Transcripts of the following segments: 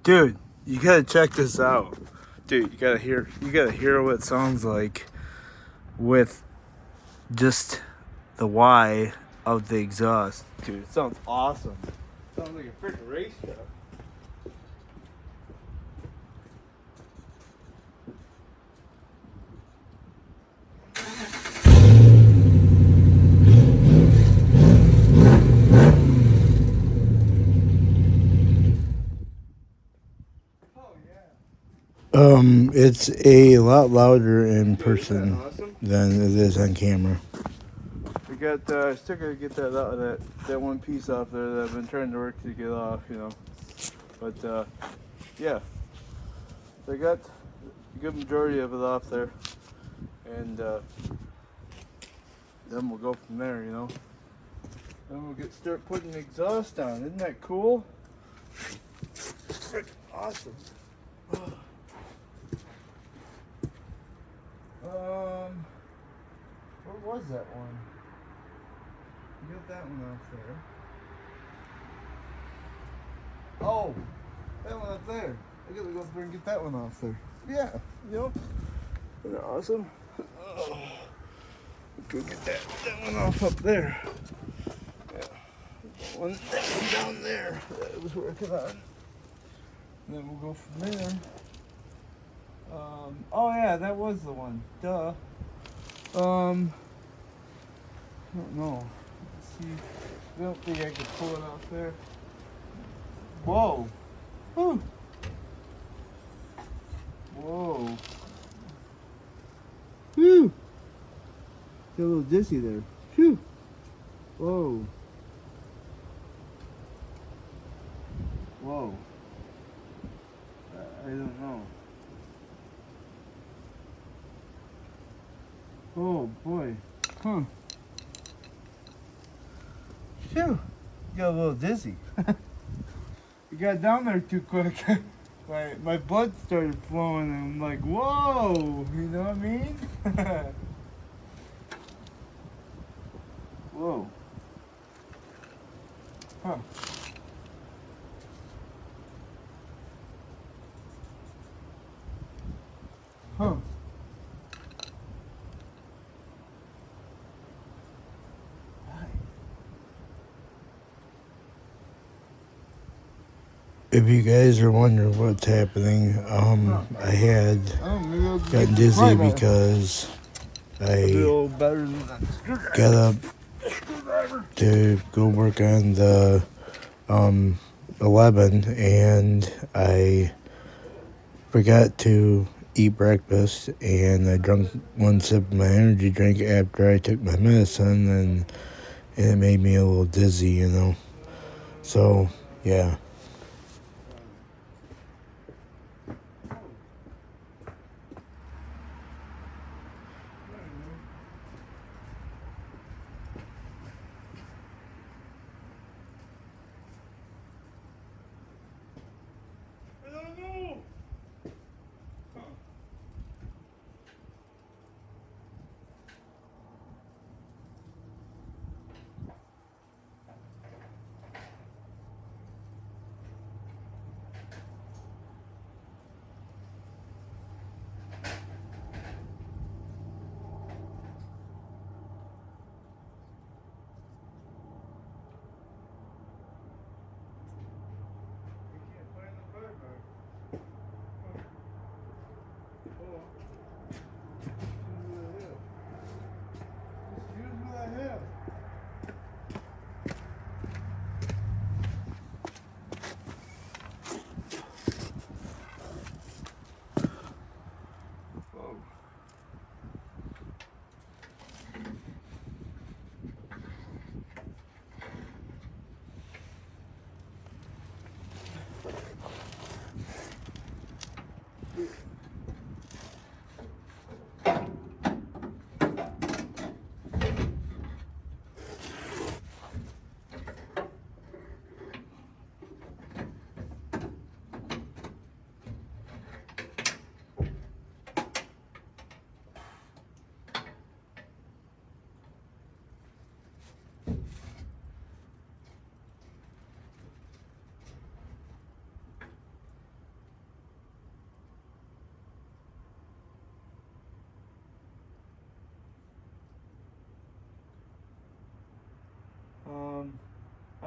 Dude, you gotta check this out. Dude, you gotta hear what it sounds like with just the Y of the exhaust. Dude, it sounds awesome. It sounds like a freaking race truck. It's a lot louder in person Awesome. than it is on camera. We got, still gotta get that one piece off there that I've been trying to work to get off, you know. But, yeah. They got a good majority of it off there. And, then we'll go from there, you know. Then we'll start putting the exhaust on. Isn't that cool? Freaking awesome. Where was that one? Get that one off there. Oh, that one up there. I gotta go up there and get that one off there. Yeah, you know. Isn't that awesome? Oh, go get that one off up there. Yeah. That one down there that I was working on. And then we'll go from there. Oh yeah, that was the one. Duh. I don't know. Let's see. I don't think I can pull it off there. Whoa. Whew. Whoa. Whew. Got a little dizzy there. Phew. Whoa. Whoa. I don't know. Oh boy. Huh. Phew. Got a little dizzy. You got down there too quick. my blood started flowing and I'm like, whoa, you know what I mean? Whoa. Huh. Huh. If you guys are wondering what's happening, I had gotten dizzy because I got up to go work on the 11 and I forgot to eat breakfast and I drank one sip of my energy drink after I took my medicine and it made me a little dizzy, you know. So, yeah.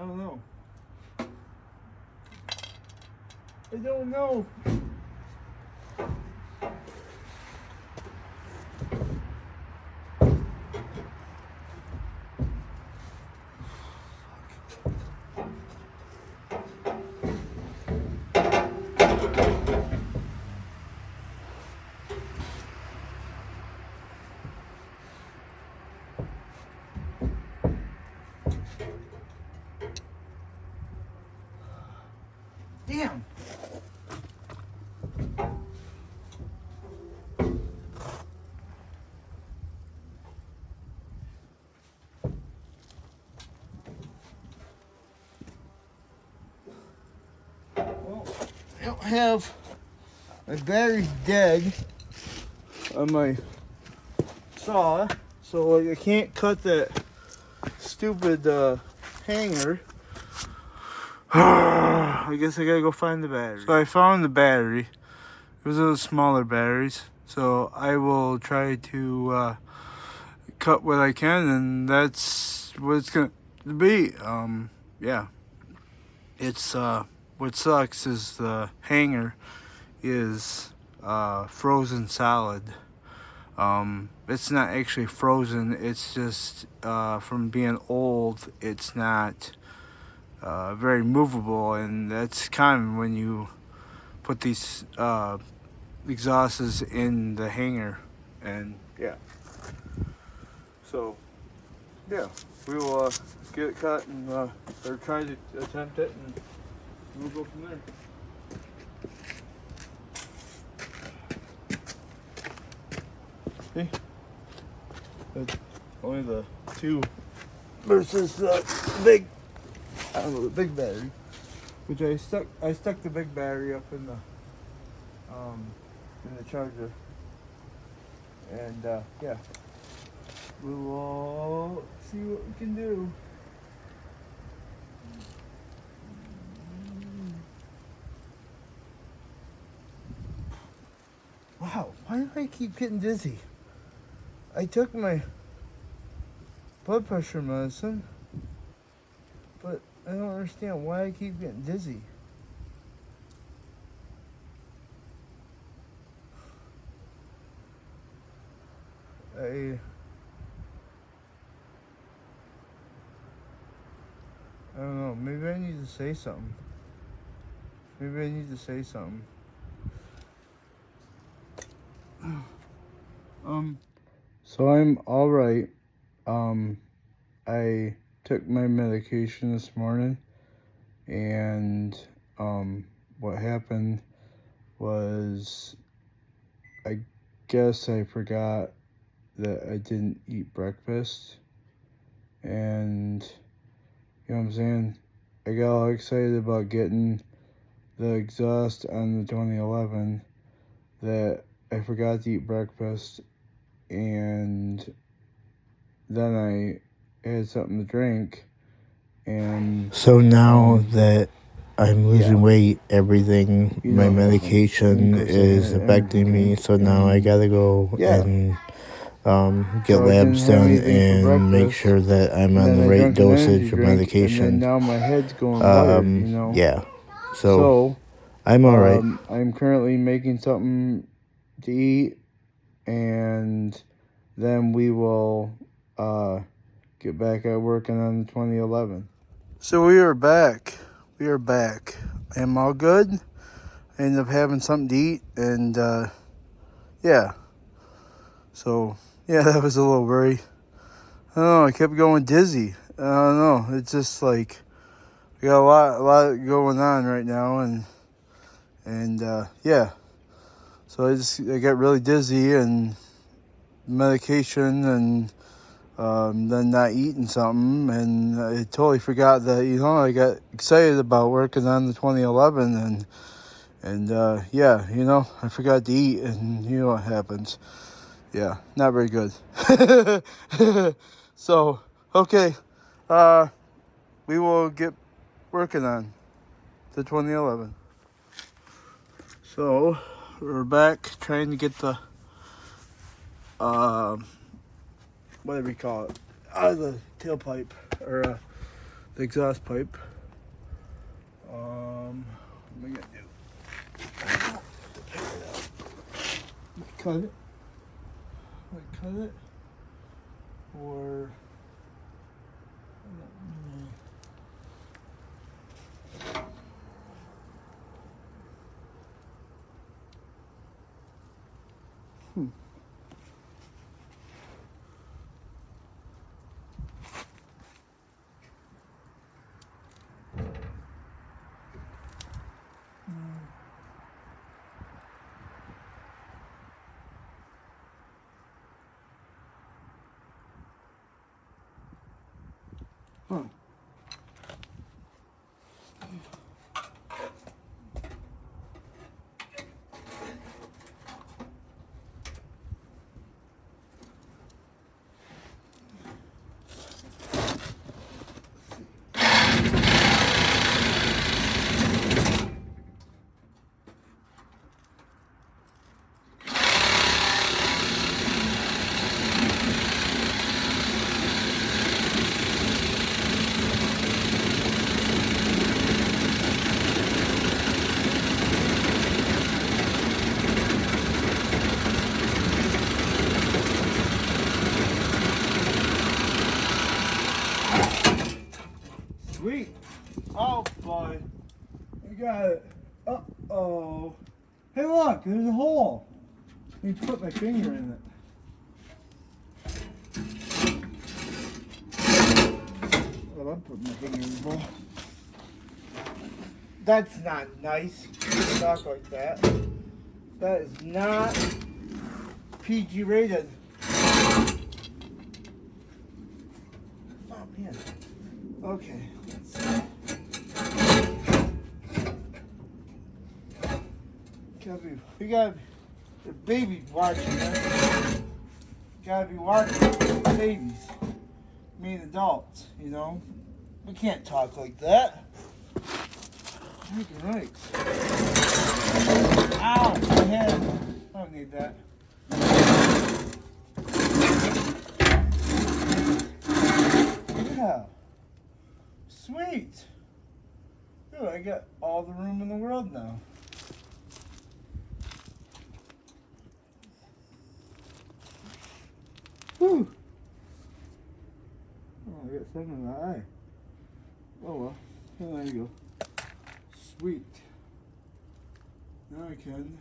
don't know. I don't know. Damn. Well, I don't have, my battery's dead on my saw, so I can't cut that stupid hanger. I guess I gotta go find the battery. So I found the battery. It was those smaller batteries. So I will try to cut what I can, and that's what it's gonna be. Yeah. It's what sucks is the hanger is frozen solid. It's not actually frozen. It's just from being old. It's not very movable, and that's common when you put these exhausts in the hanger. And yeah, so yeah, we will get it cut and or try to attempt it, and we'll go from there. See, that's only the two versus the big. I don't know, the big battery, which I stuck the big battery up in the charger, and yeah, we will see what we can do. Wow, why do I keep getting dizzy? I took my blood pressure medicine, but I don't understand why I keep getting dizzy. I don't know, maybe I need to say something. So I'm alright. I took my medication this morning, and what happened was, I guess I forgot that I didn't eat breakfast, and you know what I'm saying, I got all excited about getting the exhaust on the 2011 that I forgot to eat breakfast, and then I had something to drink, and so now that I'm losing weight, everything, my medication is affecting me, so now I gotta go and get labs done and make sure that I'm on the right dosage of medication. And now my head's going wired, you know? Yeah. So I'm alright. I'm currently making something to eat, and then we will get back at working on the 2011. So we are back. I'm all good. I ended up having something to eat, and yeah. So yeah, that was a little worry. I don't know, I kept going dizzy. I don't know. It's just like we got a lot going on right now, and yeah. So I got really dizzy, and medication, and then not eating something, and I totally forgot that, you know, I got excited about working on the 2011, and yeah, you know, I forgot to eat, and you know what happens. Yeah, not very good. So, okay, we will get working on the 2011. So, we're back trying to get the, whatever you call it, out of the tailpipe, or the exhaust pipe. What am I gonna do? Cut it. Cut it. Or huh. Sweet. Oh boy. I got it. Uh-oh. Hey look, there's a hole. Let me put my finger in it. Well, I'm putting my finger in the hole. That's not nice. To talk like that. That is not PG rated. Oh man. Okay. Let's see. We gotta be, the baby's watching, right? Gotta be watching babies. Me and adults, you know? We can't talk like that. Right. Ow, my head. I don't need that. Yeah. Sweet. Dude, I got all the room in the world now. Whew. Oh, I got something in the eye. Oh well. Oh, there you go. Sweet. Now I can.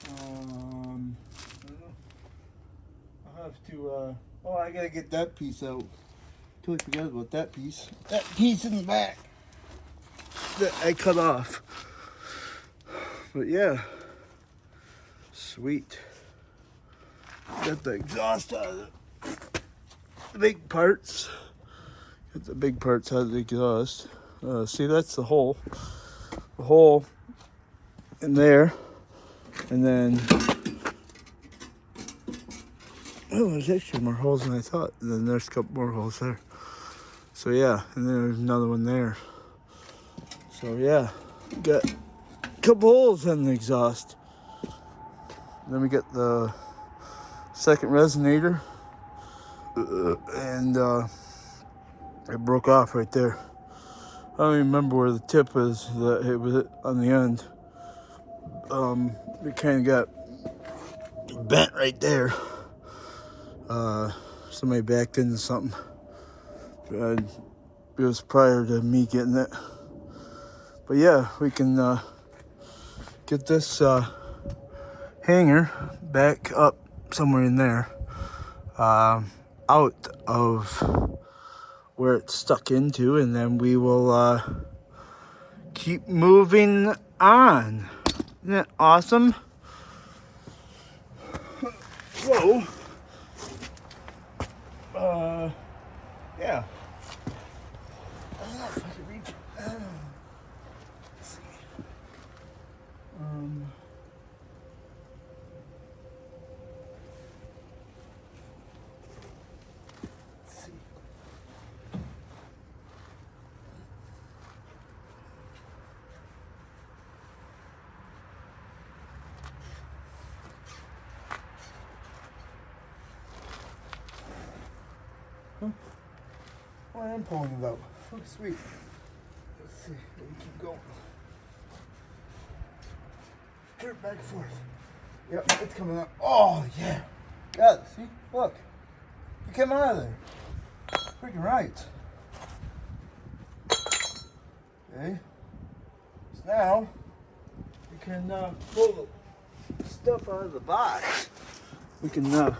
I don't know. I'll have to. Oh, I gotta get that piece out. Totally forgot about that piece. That piece in the back that I cut off. But yeah. Sweet. Got the exhaust out of the big parts. Got the big parts out of the exhaust. See, that's the hole. The hole in there. And then, oh, there's actually more holes than I thought. And then there's a couple more holes there. So yeah, and then there's another one there. So yeah, got a couple holes in the exhaust. Then we got the second resonator, and it broke off right there. I don't even remember where the tip is that it was on the end. It kind of got bent right there. Somebody backed into something. It was prior to me getting it. But yeah, we can get this hanger back up somewhere in there, out of where it's stuck into, and then we will keep moving on. Isn't that awesome? Whoa. Yeah. I don't know if I can reach it. Let's see. Let's see. Huh? Oh, I am pulling it out. Oh, sweet. Let's see. Let me keep going. Turn it back and forth. Yep, it's coming out. Oh, yeah. Got it. See? Look. It came out of there. Freaking right. Okay. So now, we can pull the stuff out of the box. We can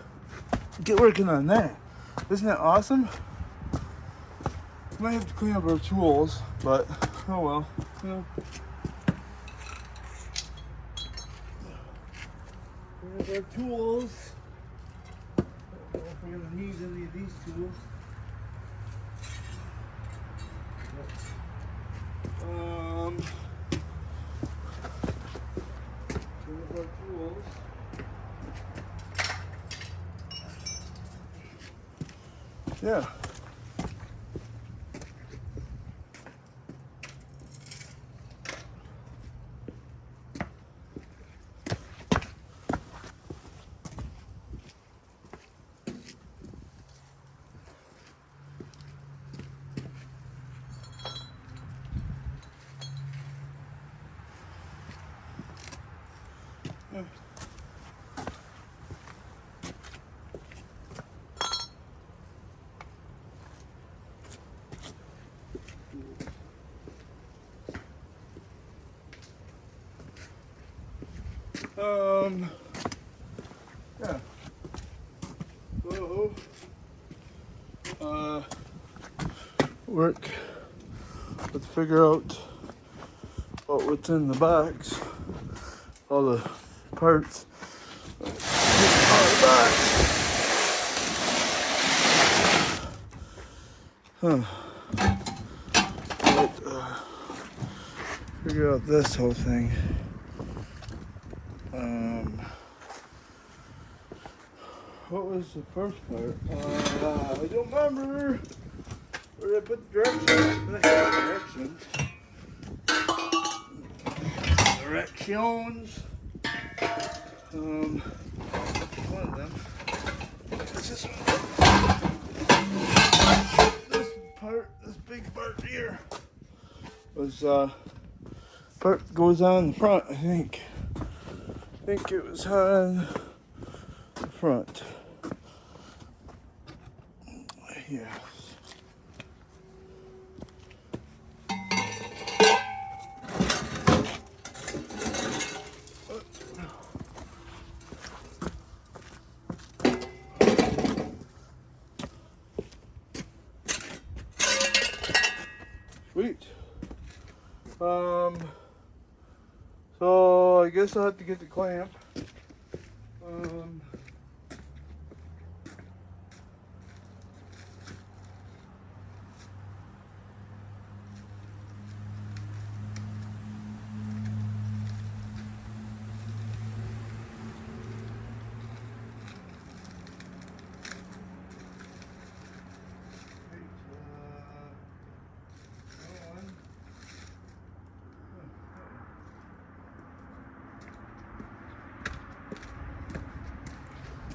get working on that. Isn't that awesome? We might have to clean up our tools, but oh well. You know. Clean up our tools. I don't know if we're gonna need any of these tools. Clean up our tools. Yeah. Yeah. So, work. Let's figure out what's in the box. All the parts. Out of the box. Huh. Let's figure out this whole thing. What was the first part? I don't remember. Where did I put the directions? Directions. One of them. This is this part, this big part here was part goes on the front. I think it was on the front. Yeah. Sweet. So I guess I'll have to get the clamp.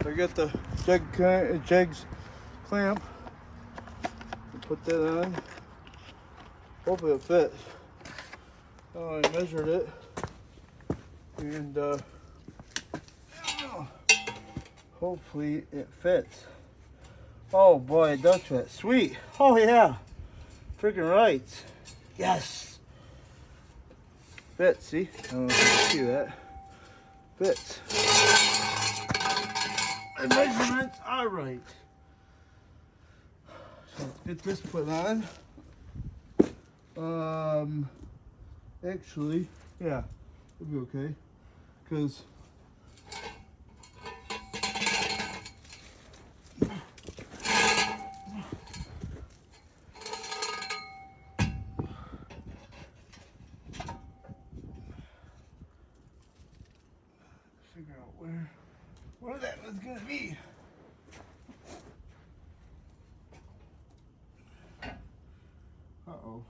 I got the jegs clamp. Put that on. Hopefully it fits. I measured it, and hopefully it fits. Oh boy, it does fit. Sweet. Oh yeah. Freaking right. Yes. Fits. See? I don't know if you can see that. Fits. The measurements are right. So let's get this put on. Actually, yeah, it'll be okay. Because figure out where that was gonna be. Uh-oh.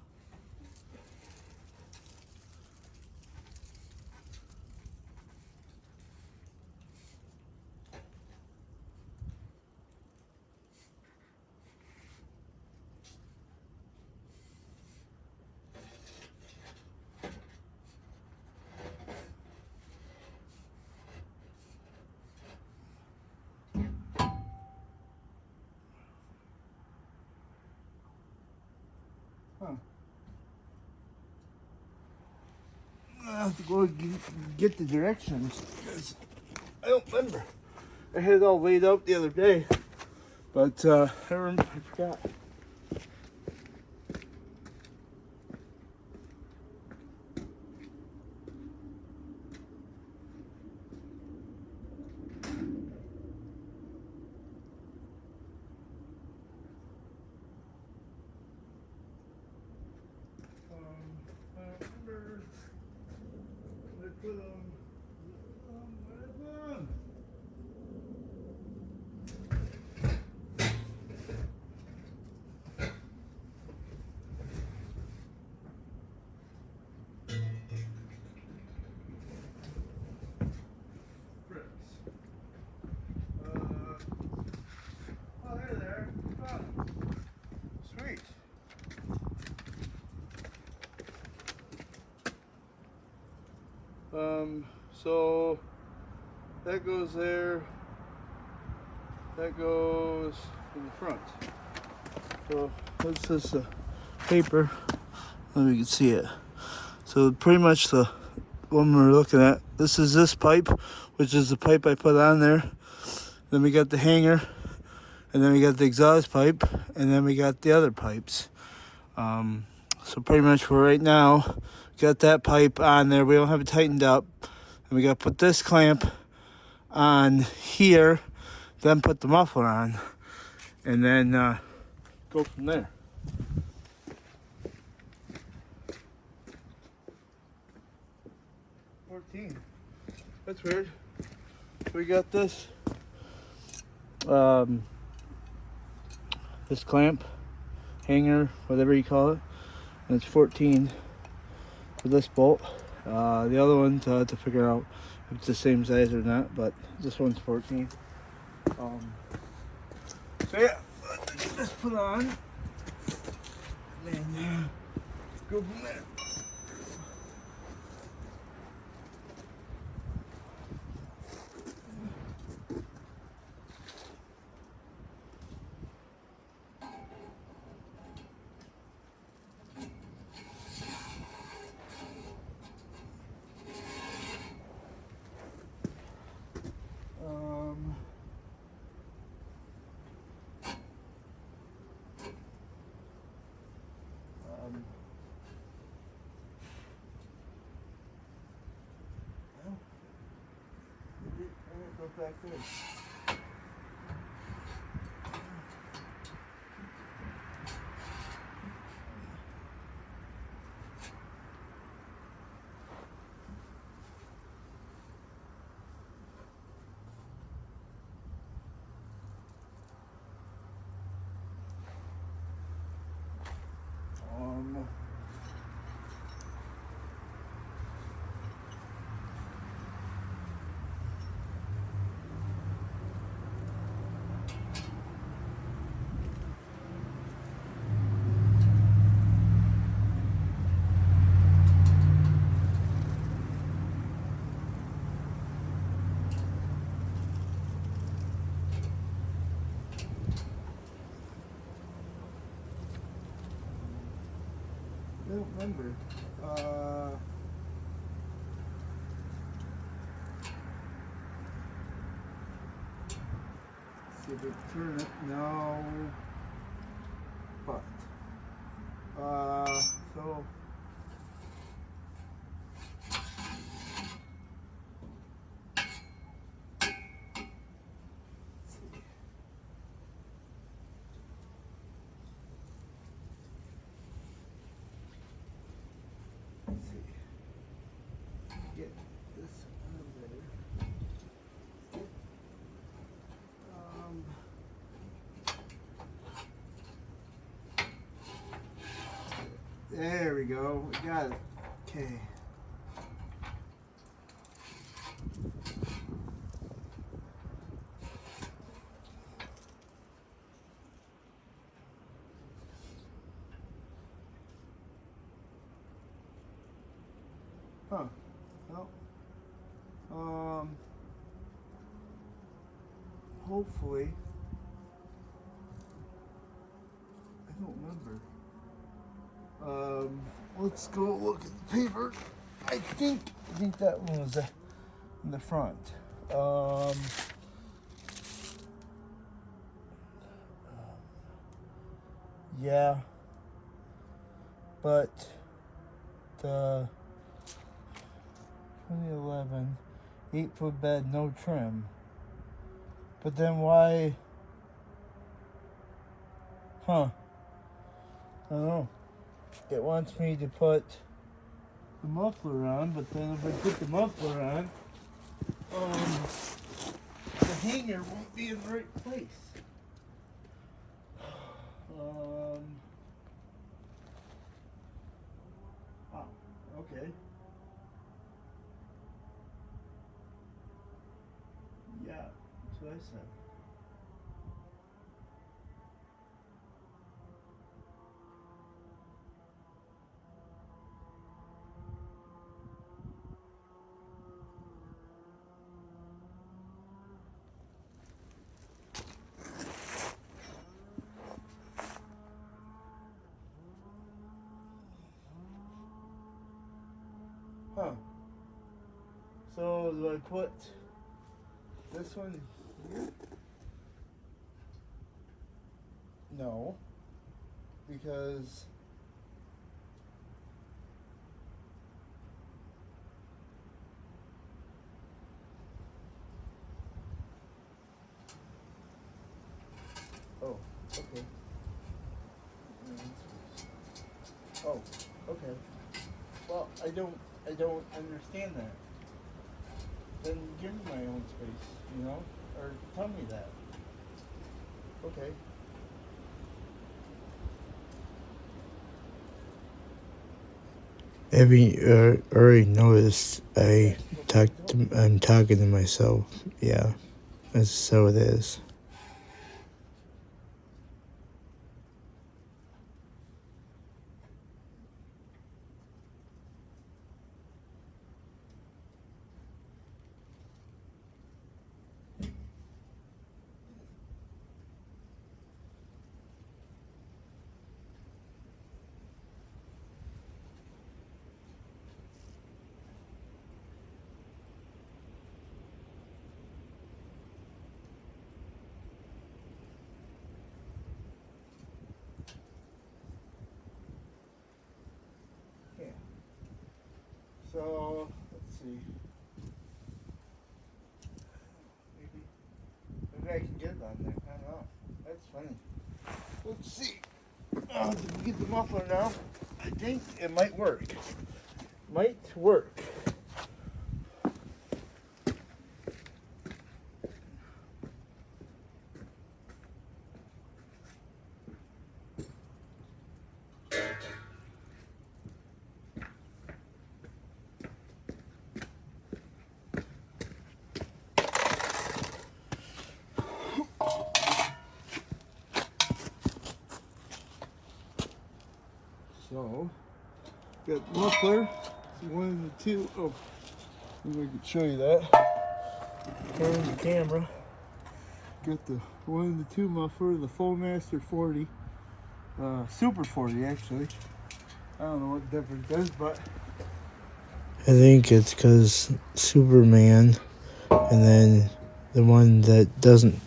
have to go get the directions because I don't remember. I had it all laid out the other day, but I forgot. I remember they put them. Oh, hey there. Fun. Sweet. So that goes there. That goes in the front. So this is the paper. Let me can see it. So pretty much the one we're looking at. This is this pipe, which is the pipe I put on there. Then we got the hanger, and then we got the exhaust pipe, and then we got the other pipes. So pretty much for right now, got that pipe on there. We don't have it tightened up. And we got to put this clamp on here, then put the muffler on, and then go from there. That's weird. We got this this clamp, hanger, whatever you call it, and it's 14 for this bolt. The other one's to figure out if it's the same size or not, but this one's 14. So yeah, let's just put on and then go from there. Go back there. I don't remember. See if we turn it. No. But. So. Get this out of there. There we go. We got it. Okay. Huh. Well, hopefully, I don't remember. Let's go look at the paper. I think that one was in the front. Yeah, but the 2011 8-foot bed, no trim. But then why? Huh? I don't know. It wants me to put the muffler on, but then if I put the muffler on, the hanger won't be in the right place. Oh, okay. Yeah, that's what I said. Huh. So do I put this one here? No, because oh, okay. Oh, okay. Well, I don't understand that. Then give me my own space, you know, or tell me that. Okay. Have you already noticed I'm talking to myself? Yeah, that's so it is. Yeah. So let's see. Maybe I can get it on there. I don't know. That's funny. Let's see. Did we get the muffler now? I think it might work. Might work. So, got the muffler. One and the two. Oh, maybe I could show you that. Turn the camera. Got the 1 and the 2 muffler, the Flowmaster 40. Super 40 actually. I don't know what difference is, but I think it's because Superman, and then the one that doesn't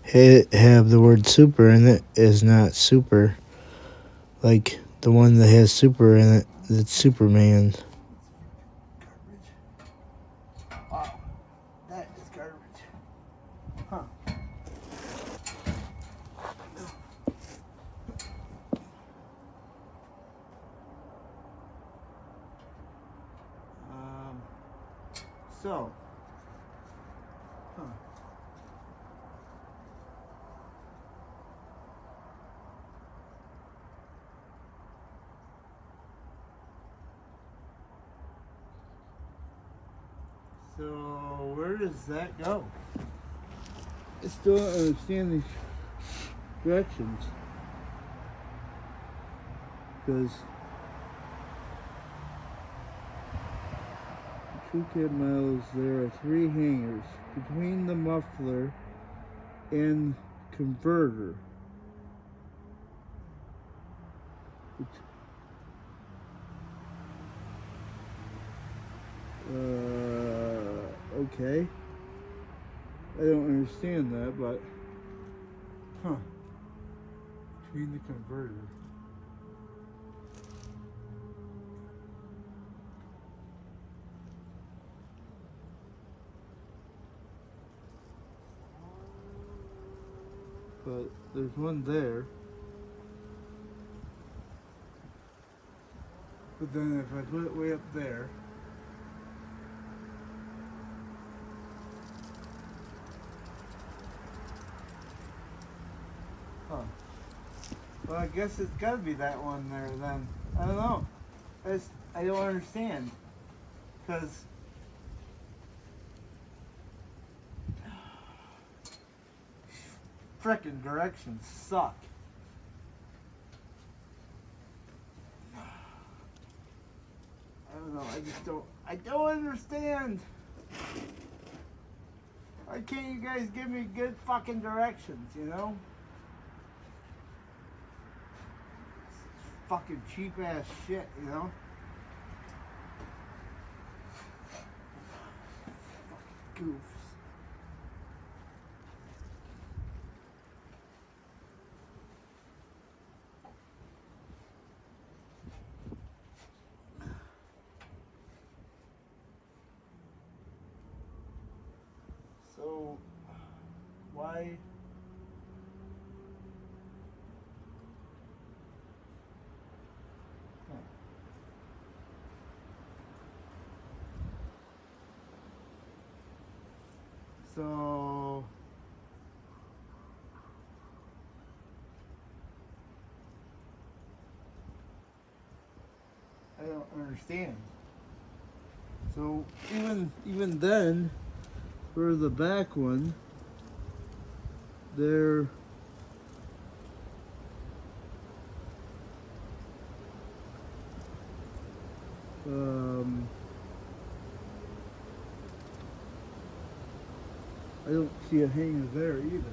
have the word super in it is not super. Like the one that has super in it, it's Superman. garbage. Wow, that is garbage. Huh. So, huh. So, where does that go? I still don't understand these directions. Because TrueCab miles, there are 3 hangers between the muffler and converter. Okay. I don't understand that, but huh. Between the converter. But there's one there. But then if I put it way up there, huh. Well, I guess it's gotta be that one there then. I don't know. I don't understand. Because frickin' directions suck. I don't know, I don't understand. Why can't you guys give me good fucking directions, you know? Fucking cheap ass shit, you know? Fucking goofs. So, why? Huh. So, I don't understand. So even then, for the back one, there. I don't see a hanger there either.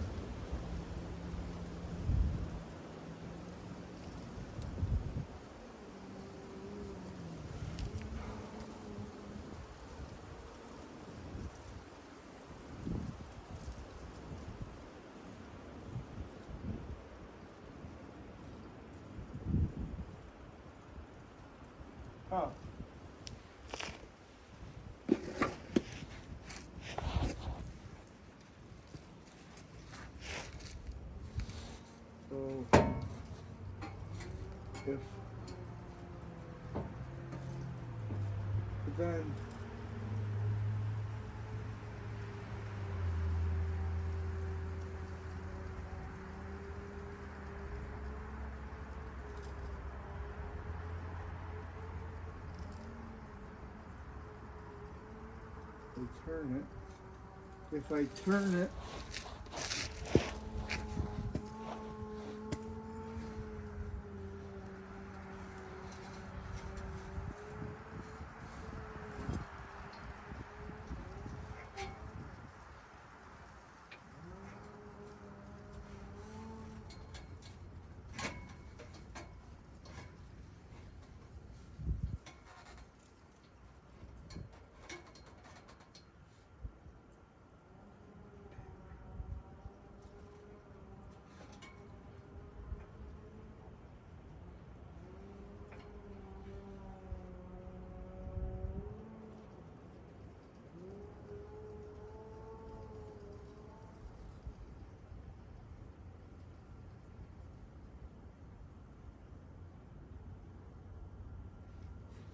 Huh. So if but then I turn it. If I turn it,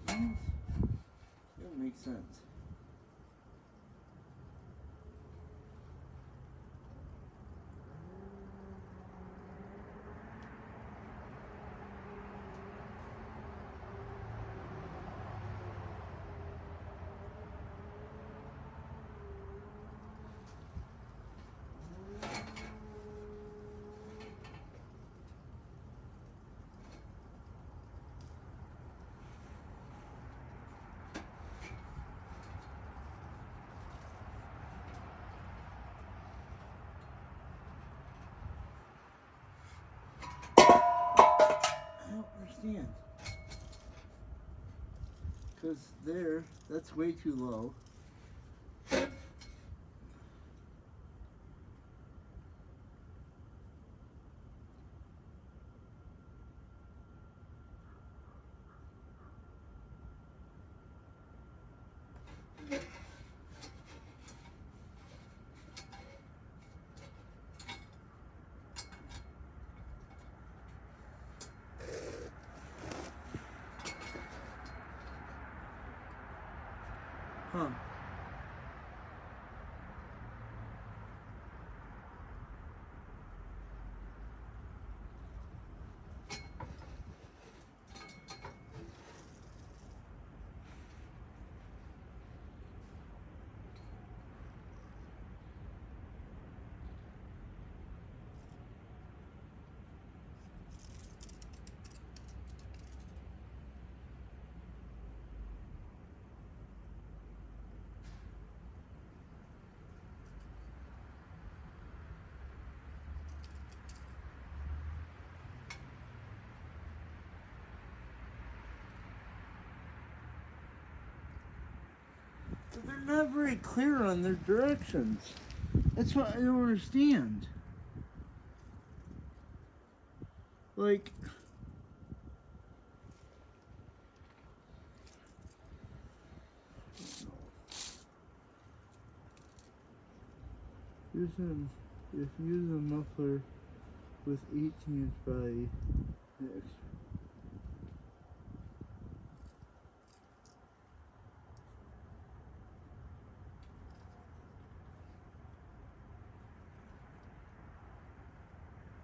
it don't make sense. I don't understand. Because there, that's way too low. Huh. But they're not very clear on their directions. That's what I don't understand. Like, if you use a muffler with 18 by X.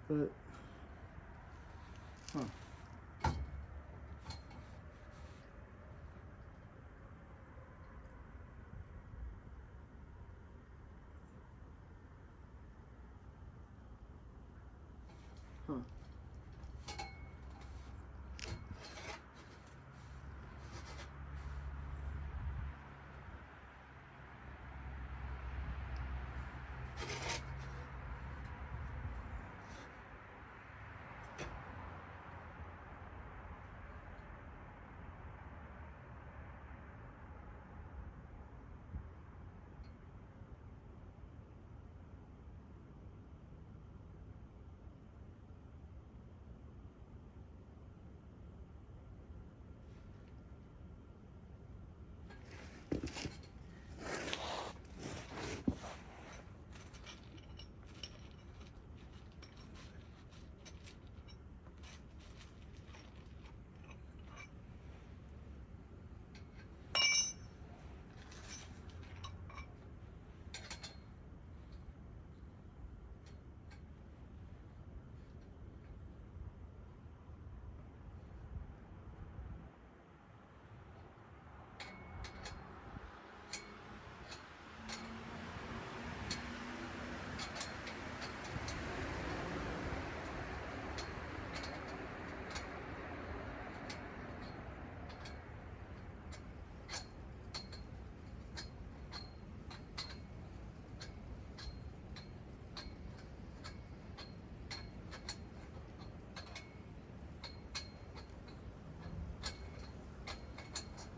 But, huh. Huh.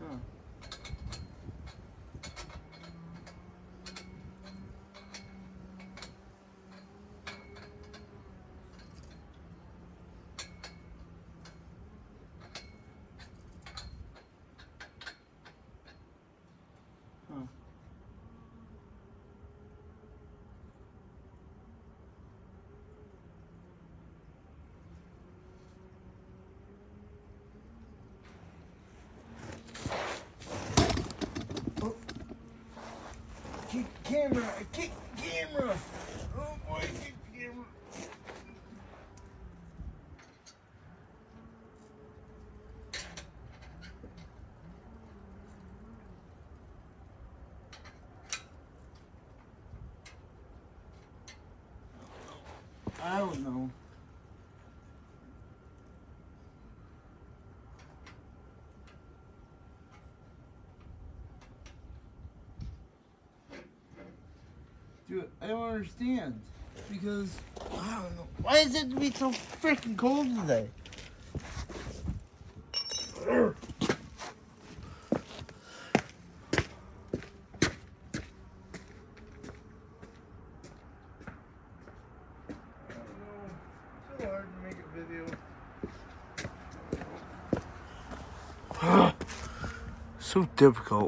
Huh. Huh. Oh. Kick camera! Kick camera! Oh boy, kick camera! I don't know. Dude, I don't understand. Because, I don't know. Why is it to be so freaking cold today? So difficult.